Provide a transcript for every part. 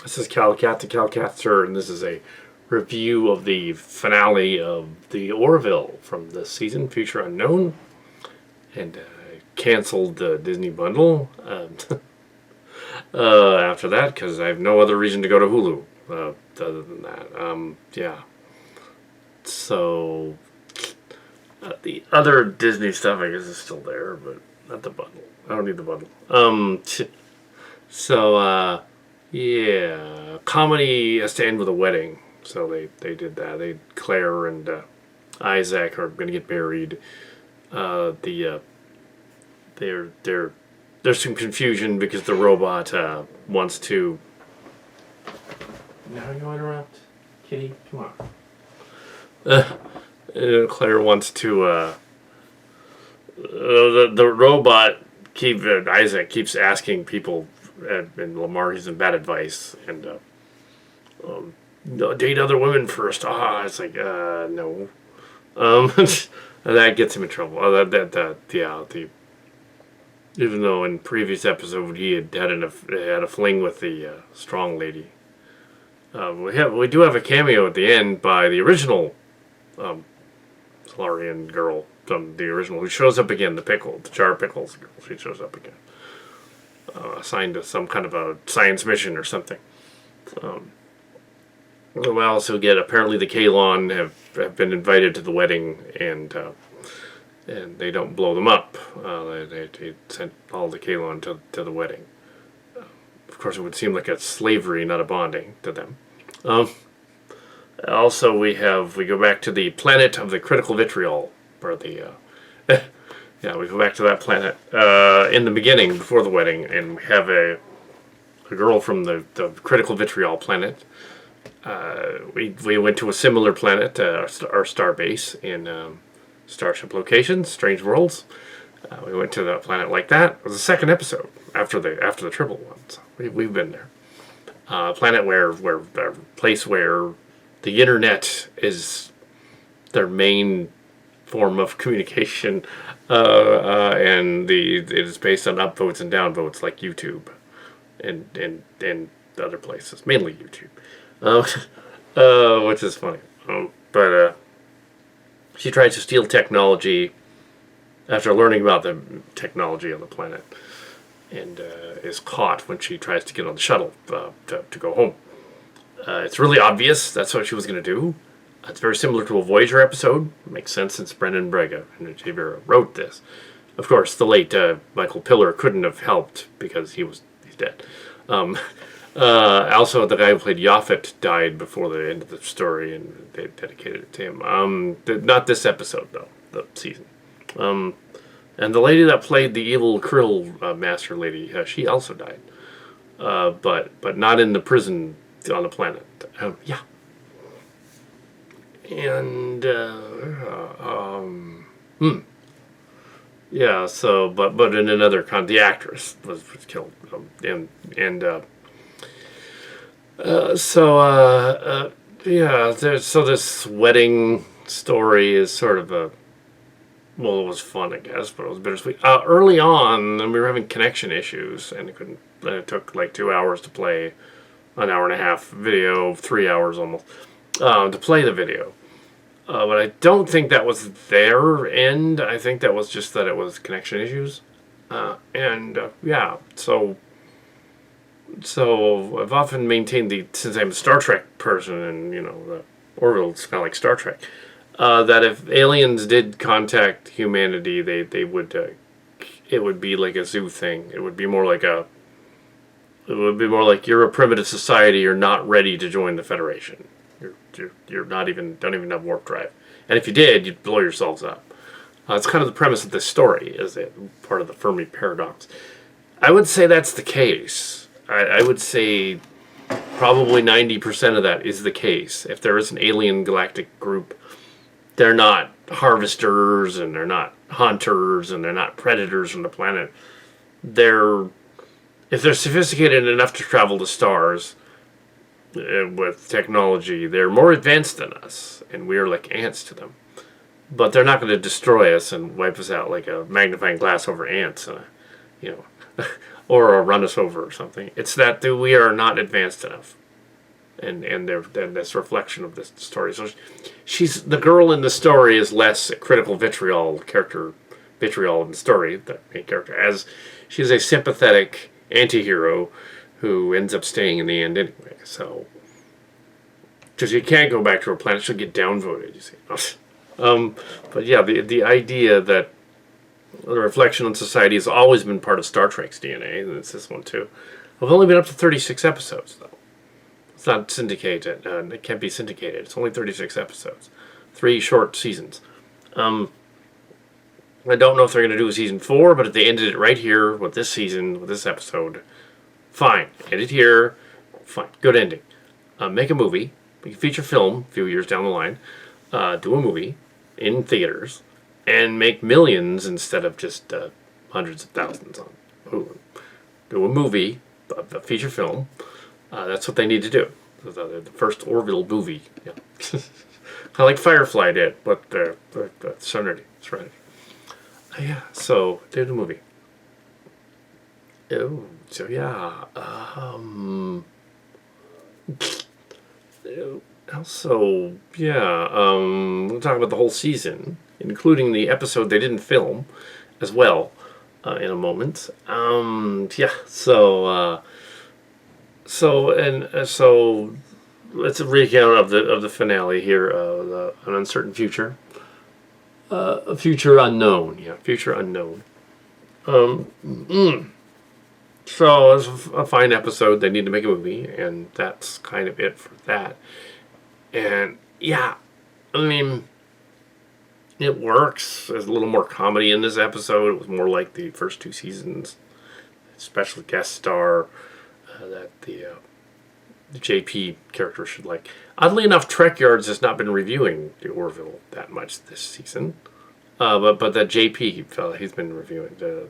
This is Kal Kat, the Kal Katster, and this is a review of the finale of the Orville from this season, Future Unknown, and canceled the Disney bundle after that because I have no other reason to go to Hulu other than that. Yeah. So the other Disney stuff, I guess, is still there, but not the bundle. I don't need the bundle. So. Yeah, comedy has to end with a wedding, so they did that. Claire and Isaac are going to get married. There's some confusion because the robot wants to. Now you interrupt, Kitty. Come on. Claire wants to. The robot Isaac keeps asking people. And Lamar gives him bad advice and date other women first. It's like no, that gets him in trouble. Even though in previous episode he had a fling with the strong lady. We do have a cameo at the end by the original Solarian girl from the original who shows up again. The jar of pickles girl. She shows up again. Assigned to some kind of a science mission or something. We also get apparently the Kalon have been invited to the wedding and they don't blow them up. They sent all the Kalon to the wedding. Of course, it would seem like a slavery, not a bonding to them. Also, we go back to the planet of the critical vitriol, where the yeah, we go back to that planet in the beginning, before the wedding, and we have a girl from the critical vitriol planet. We went to a similar planet, our star base in Starship Locations, Strange Worlds. We went to the planet like that. It was the second episode after the triple one. So we've been there. Planet where a place where the internet is their main form of communication, and it is based on upvotes and downvotes like YouTube, and other places, mainly YouTube, which is funny. But she tries to steal technology after learning about the technology on the planet, and is caught when she tries to get on the shuttle to go home. It's really obvious that's what she was going to do. It's very similar to a Voyager episode. It makes sense since Brendan Braga and Xavier wrote this. Of course, the late Michael Piller couldn't have helped because he's dead. Also, the guy who played Yaphet died before the end of the story, and they dedicated it to him. Not this episode, though, the season. And the lady that played the evil Krill master lady, she also died. But not in the prison on the planet. Yeah. And yeah. So, but in another the actress was killed, yeah. So this wedding story is sort of it was fun, I guess, but it was bittersweet. Early on, we were having connection issues, and it took like 2 hours to play an hour and a half video, 3 hours almost, to play the video. But I don't think that was their end. I think that was just that it was connection issues. Yeah, so I've often maintained since I'm a Star Trek person, and the Orville's kind of like Star Trek, that if aliens did contact humanity, they would it would be like a zoo thing. It would be more like you're a primitive society. You're not ready to join the Federation. You're don't even have warp drive, and if you did, you'd blow yourselves up. It's kind of the premise of this story, is it part of the Fermi paradox? I would say that's the case. I would say probably 90% of that is the case. If there is an alien galactic group, they're not harvesters, and they're not hunters, and they're not predators from the planet. If they're sophisticated enough to travel to stars with technology, they're more advanced than us, and we're like ants to them. But they're not going to destroy us and wipe us out like a magnifying glass over ants. or run us over or something. It's that we are not advanced enough, and this reflection of this story. So she's the girl in the story is less a critical vitriol in the story, the main character, as she's a sympathetic anti-hero who ends up staying in the end anyway. So, because you can't go back to her planet, she'll get downvoted, you see. But yeah, the idea that the reflection on society has always been part of Star Trek's DNA, and it's this one too. We've only been up to 36 episodes, though. It's not syndicated. It can't be syndicated. It's only 36 episodes. 3 short seasons. I don't know if they're going to do a season 4, but if they ended it right here with this season, with this episode, fine. End it here. Fine. Good ending. Make a movie. Make a feature film a few years down the line. Do a movie in theaters. And make millions instead of just hundreds of thousands on Hulu. Do a movie, a feature film. That's what they need to do. The first Orville movie. Yeah. Kind of like Firefly did, but Serenity. Serenity. Yeah, so did a movie. Oh, so yeah. Also, yeah. We'll talk about the whole season, including the episode they didn't film, as well, in a moment. Yeah. So let's recount of the finale here. An uncertain future. A future unknown. Yeah, future unknown. So it's a fine episode. They need to make a movie, and that's kind of it for that. And yeah, I mean, it works. There's a little more comedy in this episode. It was more like the first 2 seasons. Special guest star that the JP character should like. Oddly enough, Trek Yards has not been reviewing the Orville that much this season. But that JP fella, he's been reviewing the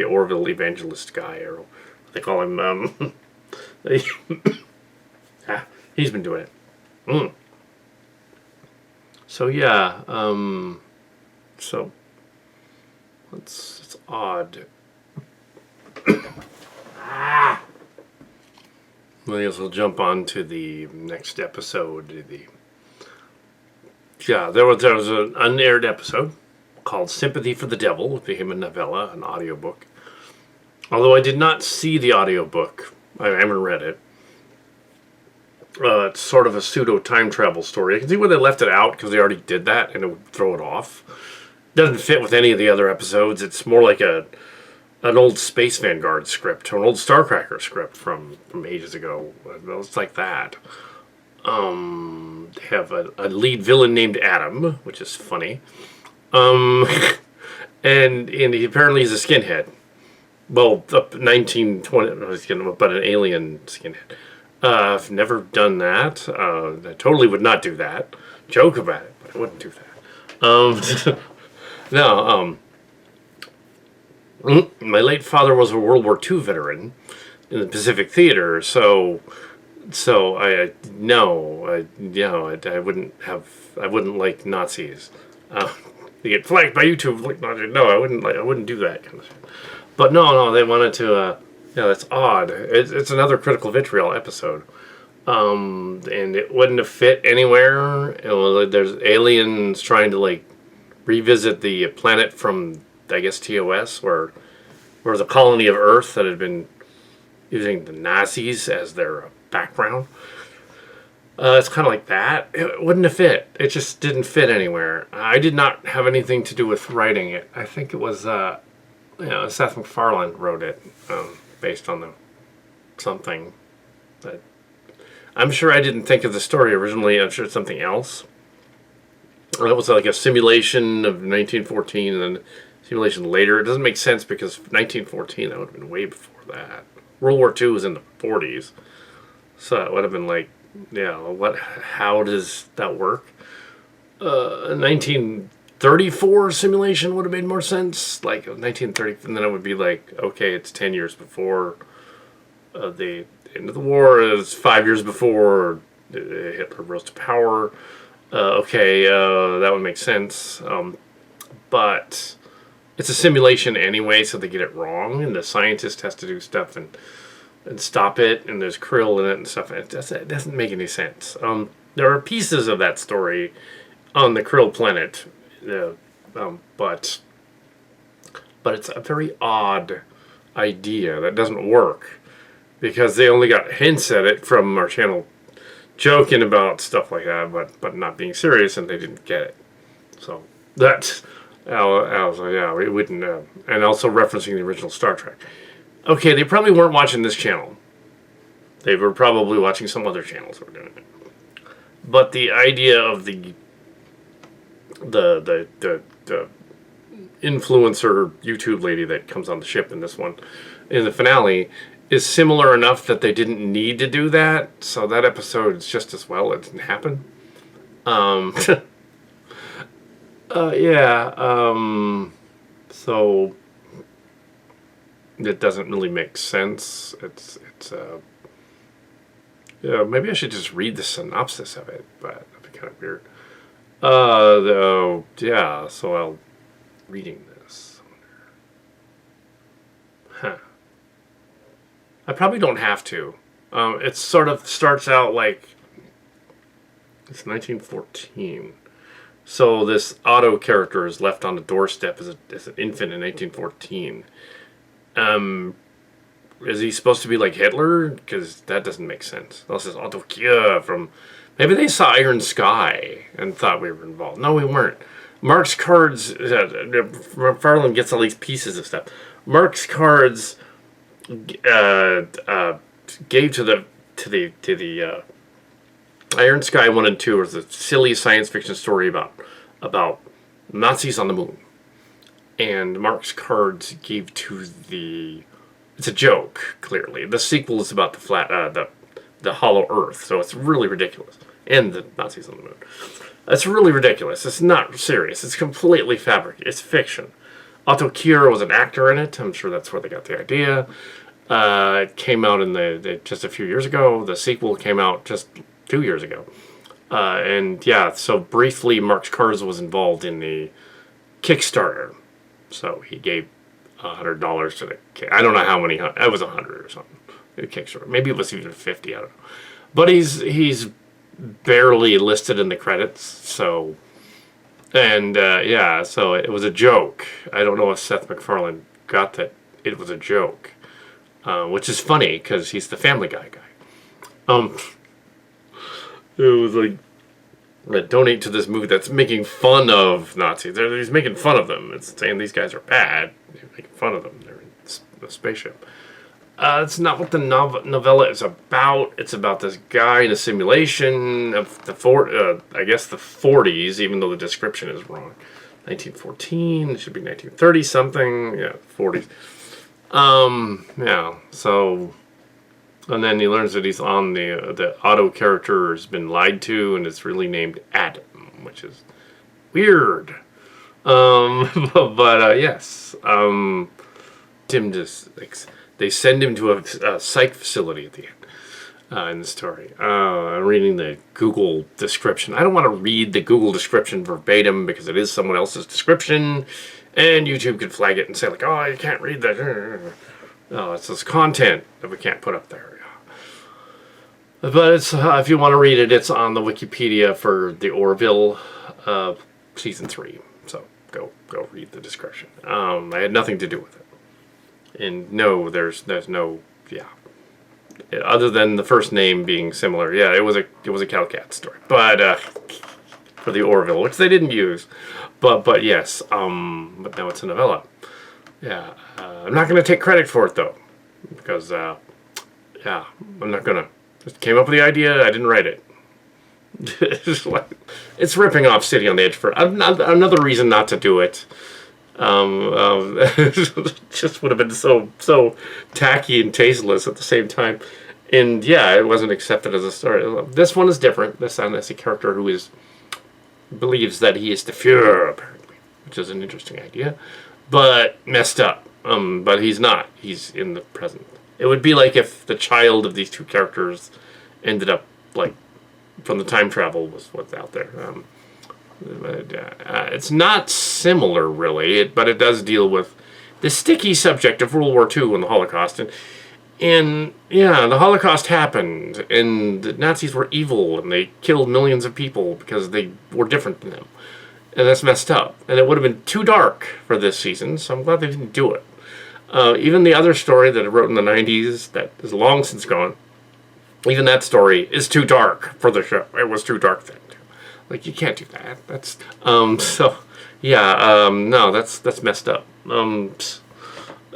Orville evangelist guy, or what they call him. He's been doing it. So yeah, so it's odd. Well, I guess we'll jump on to the next episode. There was an unaired episode called Sympathy for the Devil with the him and novella, an audiobook. Although I did not see the audiobook. I haven't read it. It's sort of a pseudo time travel story. I can see where they left it out because they already did that and it would throw it off. It doesn't fit with any of the other episodes. It's more like an old Space Vanguard script or an old Starcracker script from ages ago. It's like that. They have a lead villain named Adam, which is funny. And he apparently is a skinhead. Well, 1920, but an alien skinhead. I've never done that. I totally would not do that. Joke about it, but I wouldn't do that. No, my late father was a World War II veteran in the Pacific Theater, so I wouldn't like Nazis. They get flagged by YouTube like Nazis. No, I wouldn't do that kind of shit. But no, they wanted to. That's odd. It's another critical vitriol episode, and it wouldn't have fit anywhere. There's aliens trying to revisit the planet from, I guess, TOS, where the colony of Earth that had been using the Nazis as their background. It's kind of like that. It wouldn't have fit. It just didn't fit anywhere. I did not have anything to do with writing it. I think it was, Seth MacFarlane wrote it, based on something. That I'm sure I didn't think of the story originally. I'm sure it's something else. It was like a simulation of 1914 and then simulation later. It doesn't make sense because 1914, that would have been way before that. World War II was in the 40s. So it would have been how does that work? 1934 simulation would have made more sense. 1930, and then it would be okay, it's 10 years before the end of the war. It's 5 years before Hitler rose to power. That would make sense. But it's a simulation anyway, so they get it wrong, and the scientist has to do stuff and stop it, and there's krill in it and stuff. It doesn't make any sense. There are pieces of that story on the krill planet, but it's a very odd idea that doesn't work because they only got hints at it from our channel joking about stuff like that, but not being serious, and they didn't get it. So that's yeah, we wouldn't, and also referencing the original Star Trek. Okay, they probably weren't watching this channel. They were probably watching some other channels that were doing it. But the idea of the influencer YouTube lady that comes on the ship in this one, in the finale, is similar enough that they didn't need to do that. So that episode is just as well. It didn't happen. So it doesn't really make sense. Maybe I should just read the synopsis of it, but that'd be kind of weird. So I'll reading this. I probably don't have to. It sort of starts out like it's 1914. So this Otto character is left on the doorstep as an infant in 1914. Is he supposed to be like Hitler? Because that doesn't make sense. This is Otto Kjær from... Maybe they saw Iron Sky and thought we were involved. No, we weren't. Mark's cards... McFarlane gets all these pieces of stuff. Mark's cards gave to the Iron Sky 1 and 2 was a silly science fiction story about Nazis on the moon. And Mark's cards gave to the... It's a joke, clearly. The sequel is about the hollow Earth, so it's really ridiculous. And the Nazis on the moon. It's really ridiculous. It's not serious. It's completely fabricated. It's fiction. Otto Kjær was an actor in it. I'm sure that's where they got the idea. It came out just a few years ago. The sequel came out just 2 years ago. So briefly, Mark's Cards was involved in the Kickstarter. So he gave $100 to the kid. I don't know how many. It was 100 or something. The Kickstarter. Maybe it was even 50. I don't know. But he's barely listed in the credits. So so it was a joke. I don't know if Seth MacFarlane got that it was a joke, which is funny because he's the Family Guy guy. It was like, donate to this movie that's making fun of Nazis. He's making fun of them. It's saying these guys are bad. He's making fun of them. They're in a spaceship. It's not what the novella is about. It's about this guy in a simulation of the 40s, even though the description is wrong. 1914. It should be 1930 something. Yeah, 40s. So... And then he learns that he's on the Otto character has been lied to, and it's really named Adam, which is weird. Yes. Tim just they send him to a psych facility at the end in the story. I'm reading the Google description. I don't want to read the Google description verbatim because it is someone else's description, and YouTube could flag it and say like, "Oh, you can't read that." Oh, it's this content that we can't put up there. But it's if you want to read it, it's on the Wikipedia for the Orville season 3. So go read the description. I had nothing to do with it, and no, there's no other than the first name being similar. Yeah, it was a Kal Kat story, but for the Orville, which they didn't use, but yes, but now it's a novella. Yeah, I'm not going to take credit for it though, because I'm not gonna. Just came up with the idea. I didn't write it. It's ripping off City on the Edge for another reason not to do it. Just would have been so tacky and tasteless at the same time. And yeah, it wasn't accepted as a story. This one is different. This one is a character who believes that he is the Fuhrer, apparently, which is an interesting idea, but messed up. But he's not. He's in the present. It would be like if the child of these two characters ended up, like, from the time travel was what's out there. It's not similar, really, but it does deal with the sticky subject of World War II and the Holocaust. And yeah, the Holocaust happened, and the Nazis were evil, and they killed millions of people because they were different than them. And that's messed up. And it would have been too dark for this season, so I'm glad they didn't do it. Even the other story that I wrote in the 90s that is long since gone, even that story is too dark for the show. It was too dark then. Like, you can't do that. That's, so, yeah, no, that's messed up.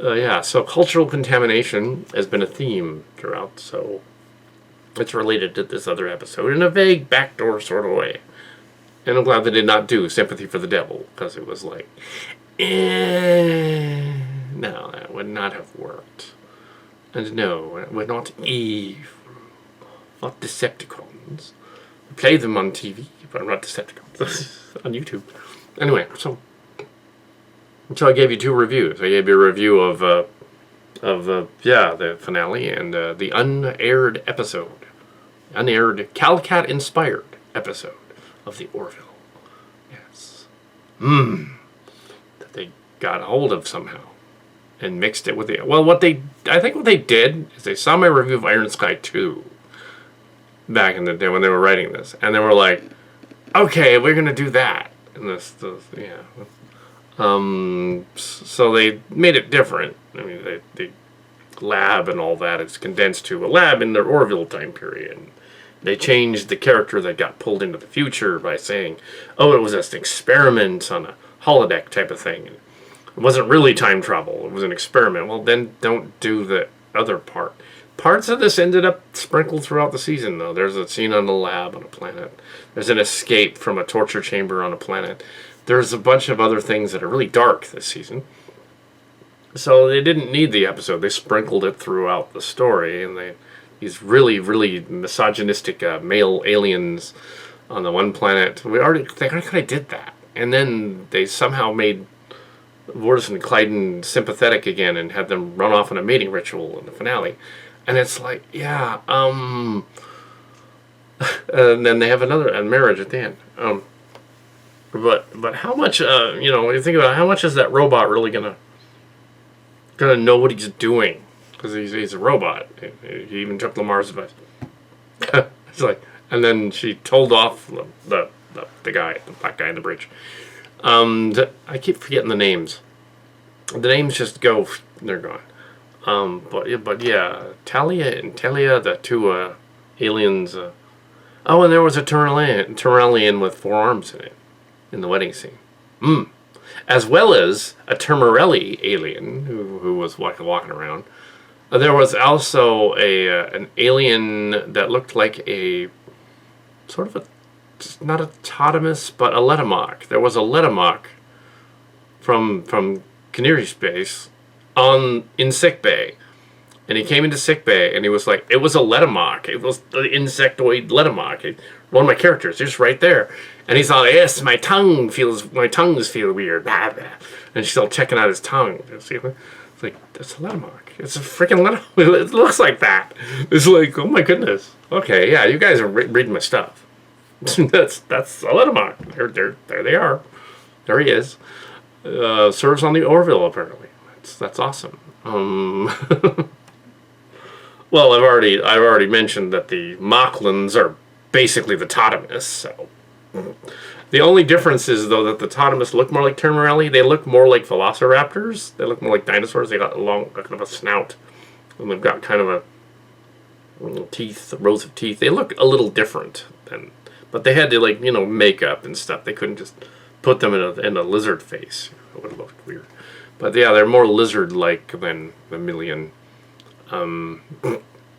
Yeah, so cultural contamination has been a theme throughout, so it's related to this other episode in a vague backdoor sort of way. And I'm glad they did not do Sympathy for the Devil, because it was like, no, that would not have worked. And no, we're not Eve, not Decepticons. We play them on TV, but I'm not Decepticons on YouTube. Anyway, so I gave you 2 reviews. I gave you a review of the finale and the unaired episode, unaired Kal Kat inspired episode of the Orville. Yes, that they got a hold of somehow and mixed it with the I think what they did is they saw my review of Iron Sky 2 back in the day when they were writing this, and they were like, okay, we're gonna do that. And yeah. So they made it different. I mean, the lab and all that is condensed to a lab in the Orville time period. And they changed the character that got pulled into the future by saying, oh, it was just an experiment on a holodeck type of thing. And it wasn't really time travel. It was an experiment. Well, then don't do the other part. Parts of this ended up sprinkled throughout the season, though. There's a scene on the lab on a planet. There's an escape from a torture chamber on a planet. There's a bunch of other things that are really dark this season. So they didn't need the episode. They sprinkled it throughout the story. And these really, really misogynistic male aliens on the one planet. They already kind of did that. And then they somehow made Wardus and Clyden sympathetic again and had them run off on a mating ritual in the finale. And it's like, yeah, and then they have a marriage at the end. But how much, when you think about it, how much is that robot really gonna know what he's doing? Because he's a robot. He even took Lamar's advice. It's like, and then she told off the guy, the black guy in the bridge. I keep forgetting the names. The names just go, they're gone. But yeah, Talia and Talia, the 2 aliens. Oh, and there was a Terrellian with 4 arms in it. In the wedding scene. As well as a Termarelli alien who was walking around. There was also an alien that looked like a sort of not a Totemus, but a Letamoc. There was a Letamoc from Canary Space in sickbay. And he came into sickbay and he was like, it was a Letamoc. It was the insectoid Letamoc. One of my characters, just right there. And he's all, yes, my tongues feel weird. Blah, blah. And she's all checking out his tongue. It's like, that's a Letamoc. It's a freaking Letamoc. It looks like that. It's like, oh my goodness. Okay, yeah, you guys are reading my stuff. that's a Letamoc. There they are. There he is. Serves on the Orville, apparently. That's awesome. Well, I've already mentioned that the Mochlins are basically the Totemus, so the only difference is, though, that the Totemus look more like Termarelli. They look more like velociraptors. They look more like dinosaurs. They got kind of a snout, and they've got kind of a teeth, rows of teeth. They look a little different, but they had to makeup and stuff. They couldn't just put them in a lizard face. It would have looked weird. But yeah, they're more lizard-like than mammalian.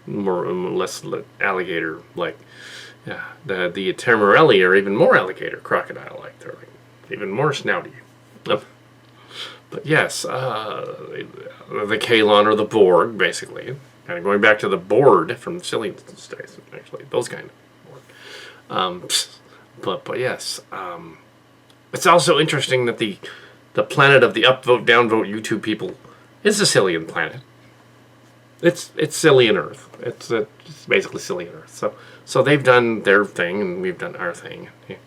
Less alligator-like. Yeah, the Termarelli are even more alligator, crocodile-like. They're even more snouty. But yes, the Kalon or the Borg, basically. Kind of going back to the board from the Cillian days, actually. Those kind of board. But yes, it's also interesting that the planet of the upvote, downvote YouTube people is a Cillian planet. It's Cillian Earth. It's basically Cillian Earth. So they've done their thing, and we've done our thing. Yeah.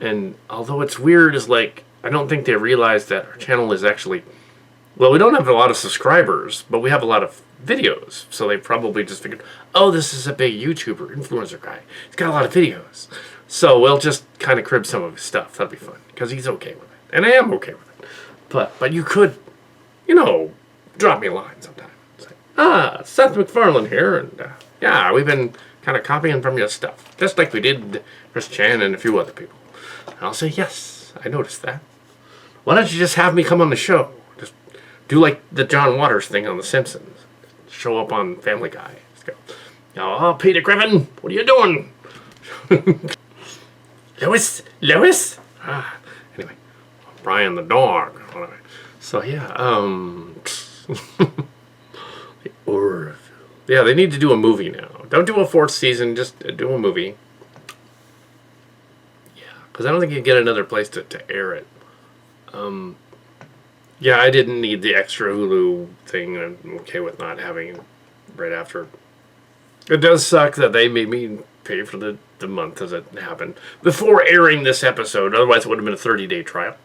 And although it's weird, is like, I don't think they realize that our channel is actually, well, we don't have a lot of subscribers, but we have a lot of videos. So they probably just figured, oh, this is a big YouTuber, influencer guy. He's got a lot of videos. So we'll just kind of crib some of his stuff. That'll be fun. Because he's okay with it. And I am okay with it. But you could, drop me a line sometime. Say, Seth MacFarlane here. And yeah, we've been kind of copying from your stuff. Just like we did Chris Chan and a few other people. And I'll say, yes, I noticed that. Why don't you just have me come on the show? Just do like the John Waters thing on The Simpsons. Show up on Family Guy. Just go, oh, Peter Griffin, what are you doing? Lois? Anyway, Brian the dog. So yeah, the Orville. Yeah, they need to do a movie now. Don't do a 4th season, just do a movie. Yeah, because I don't think you get another place to air it. Yeah, I didn't need the extra Hulu thing. I'm okay with not having it right after. It does suck that they made me pay for the month as it happened before airing this episode. Otherwise, it would have been a 30-day trial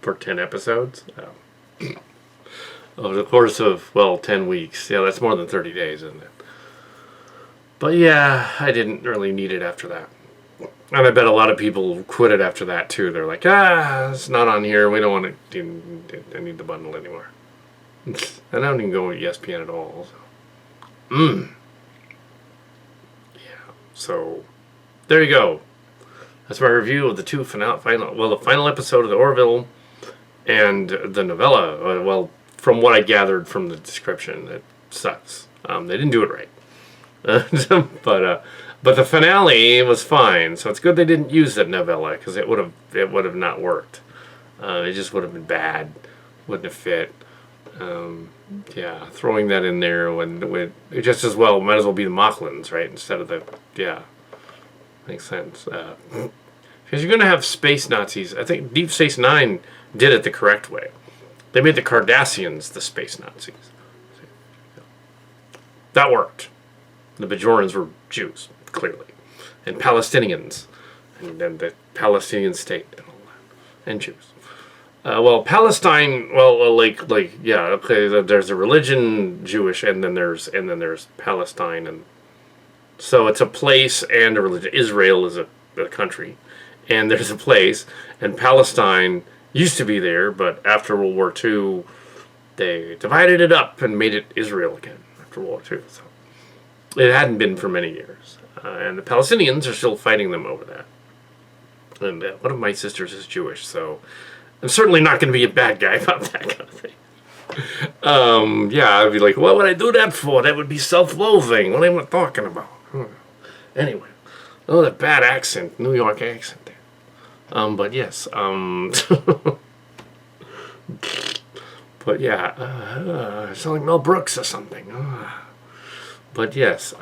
for 10 episodes. Over the course of, 10 weeks. Yeah, that's more than 30 days, isn't it? But yeah, I didn't really need it after that. And I bet a lot of people quit it after that, too. They're like, it's not on here. We don't want it. I need the bundle anymore. And I don't even go with ESPN at all. So. Yeah, so there you go. That's my review of the the final episode of the Orville and the novella. Well, from what I gathered from the description, it sucks. They didn't do it right. But the finale was fine, so it's good they didn't use that novella, because it would have not worked. It just would have been bad, wouldn't have fit. Yeah, throwing that in there when it just as well might as well be the Mochlins, right? Instead of makes sense. Because you're gonna have space Nazis. I think Deep Space Nine did it the correct way. They made the Cardassians the space Nazis. That worked. The Bajorans were Jews, clearly, and Palestinians, and then the Palestinian state and all that, and Jews. Palestine. Yeah. Okay. There's a religion, Jewish, and then there's Palestine, and so it's a place and a religion. Israel is a country, and there's a place, and Palestine used to be there, but after World War II, they divided it up and made it Israel again after World War II. So it hadn't been for many years, and the Palestinians are still fighting them over that. And one of my sisters is Jewish, so I'm certainly not going to be a bad guy about that kind of thing. Yeah, I'd be like, what would I do that for? That would be self-loathing. What am I talking about? Anyway, that bad accent, New York accent there. But yes, but yeah, it's like Mel Brooks or something. But yes,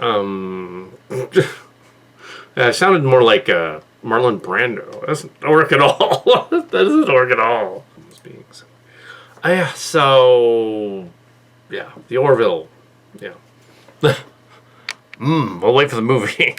it sounded more like Marlon Brando. That doesn't work at all. That doesn't work at all. Yeah, so yeah, the Orville. Yeah. We'll wait for the movie.